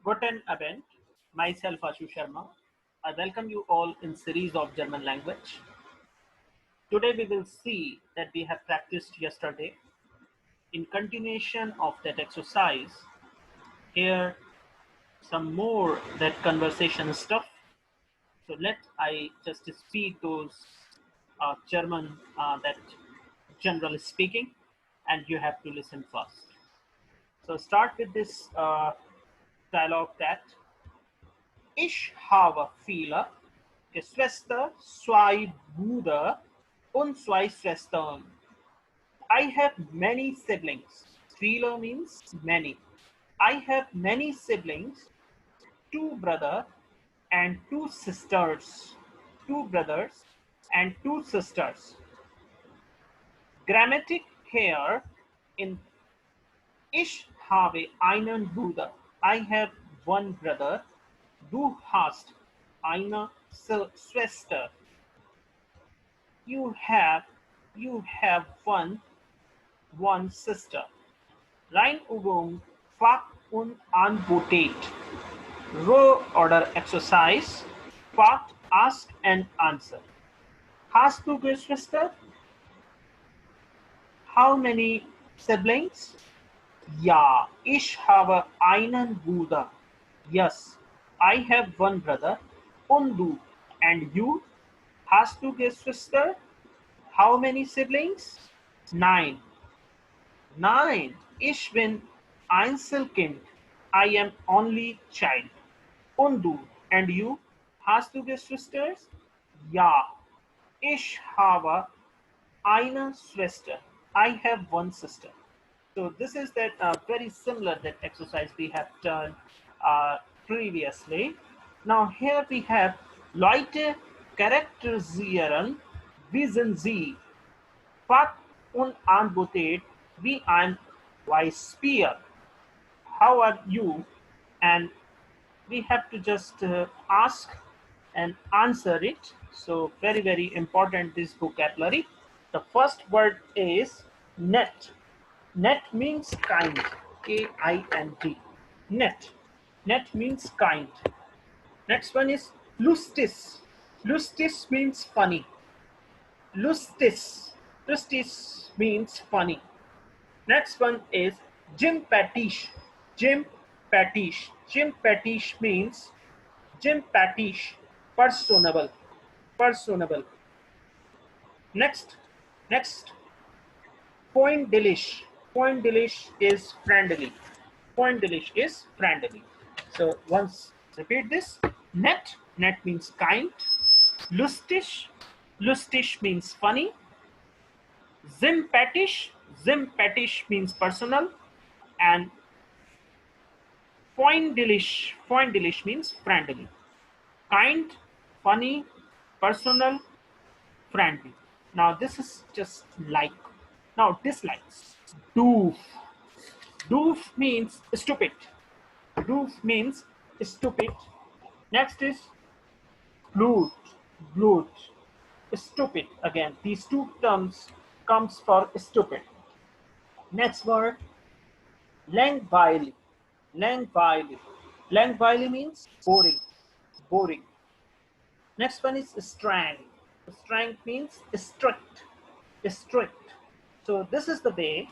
Guten Abend, myself Ashu Sharma. I welcome you all in series of German language. Today we will see that we have practiced yesterday. In continuation of that exercise, here some more that conversation stuff. So let I just speak those German that generally speaking, and you have to listen first. So start with this dialogue that Ich habe viele Geschwister, zwei Brüder und zwei Schwestern. I have many siblings. Viele means many. I have many siblings, two brothers and two sisters. Two brothers and two sisters. Grammatic here in Ich habe einen Bruder. I have one brother. Du hast eine Schwester. You have you have one sister. Reinübung Fakt und Antwortet. Row order exercise. Fact, ask and answer. Hast du Geschwister? How many siblings? Ja, ich habe einen Bruder. Yes, I have one brother. Und du? And you? Hast du Geschwister? How many siblings? Nine. Nine. Ich bin Einzelkind. I am only child. Und du? And you? Hast du Geschwister? Ja. Ich habe eine Schwester. I have one sister. So this is that very similar that exercise we have done previously. Now here we have Leute charakterisieren, wie sind sie? Fakt und Antwortet wie ein Beispiel. How are you? And we have to just ask and answer it. So very important this vocabulary. The first word is net. Net means kind. Kind. Net. Net means kind. Next one is lustis. Lustis means funny. Lustis. Lustis means funny. Next one is Jim Patish. Jim Patish. Jim Patish means Jim Patish. Personable. Personable. Next. Point delish. Point delish is friendly. Point delish is friendly. So once repeat this. Net. Net means kind. Lustish. Lustish means funny. Sympathish. Sympathish means personal. And Freundlich. Freundlich means friendly. Kind, funny, personal, friendly. Now this is just like. Now dislikes. Doof. Doof means stupid. Doof means stupid. Next is blue. Blue. Stupid. Again, these two terms comes for stupid. Next word, langweilig. Langweilig. Langweilig means boring. Boring. Next one is strength. Strength means strict. Strict. So this is the way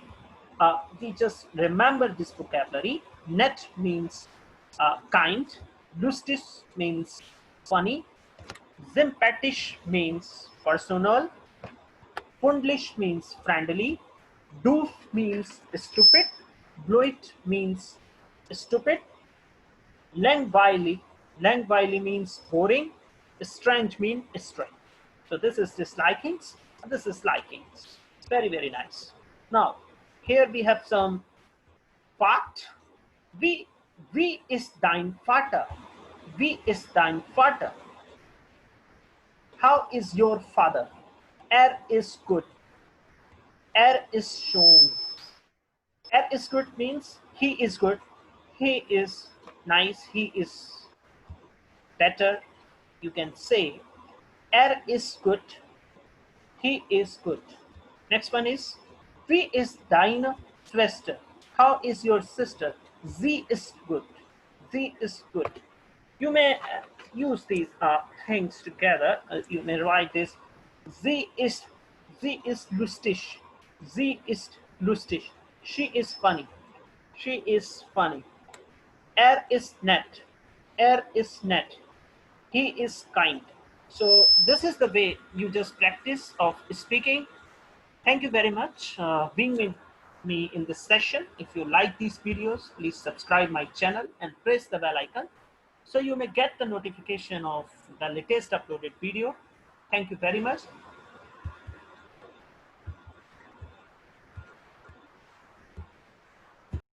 we just remember this vocabulary. Net means kind. Lustig means funny. Sympathisch means personal. Fundlich means friendly. Doof means stupid. Blöd means stupid. Langweilig. Langweilig means boring. Strange means strange. So this is dislikings. This is likings. Very nice. Now here we have some fact. Wie ist dein Vater? Wie ist dein Vater? How is your father? Er is good. Er is shown. Er is good means he is good. He is nice. He is better. You can say er is good. He is good. Next one is wie ist deine Schwester? How is your sister? Sie ist good. Z is good. You may use these things together. You may write this. Z is Z is lustig. Z is lustig. She is funny. She is funny. Er is nett. Er is nett. He is kind. So this is the way you just practice of speaking. Thank you very much being with me in this session. If you like these videos, please subscribe my channel and press the bell icon so you may get the notification of the latest uploaded video. Thank you very much.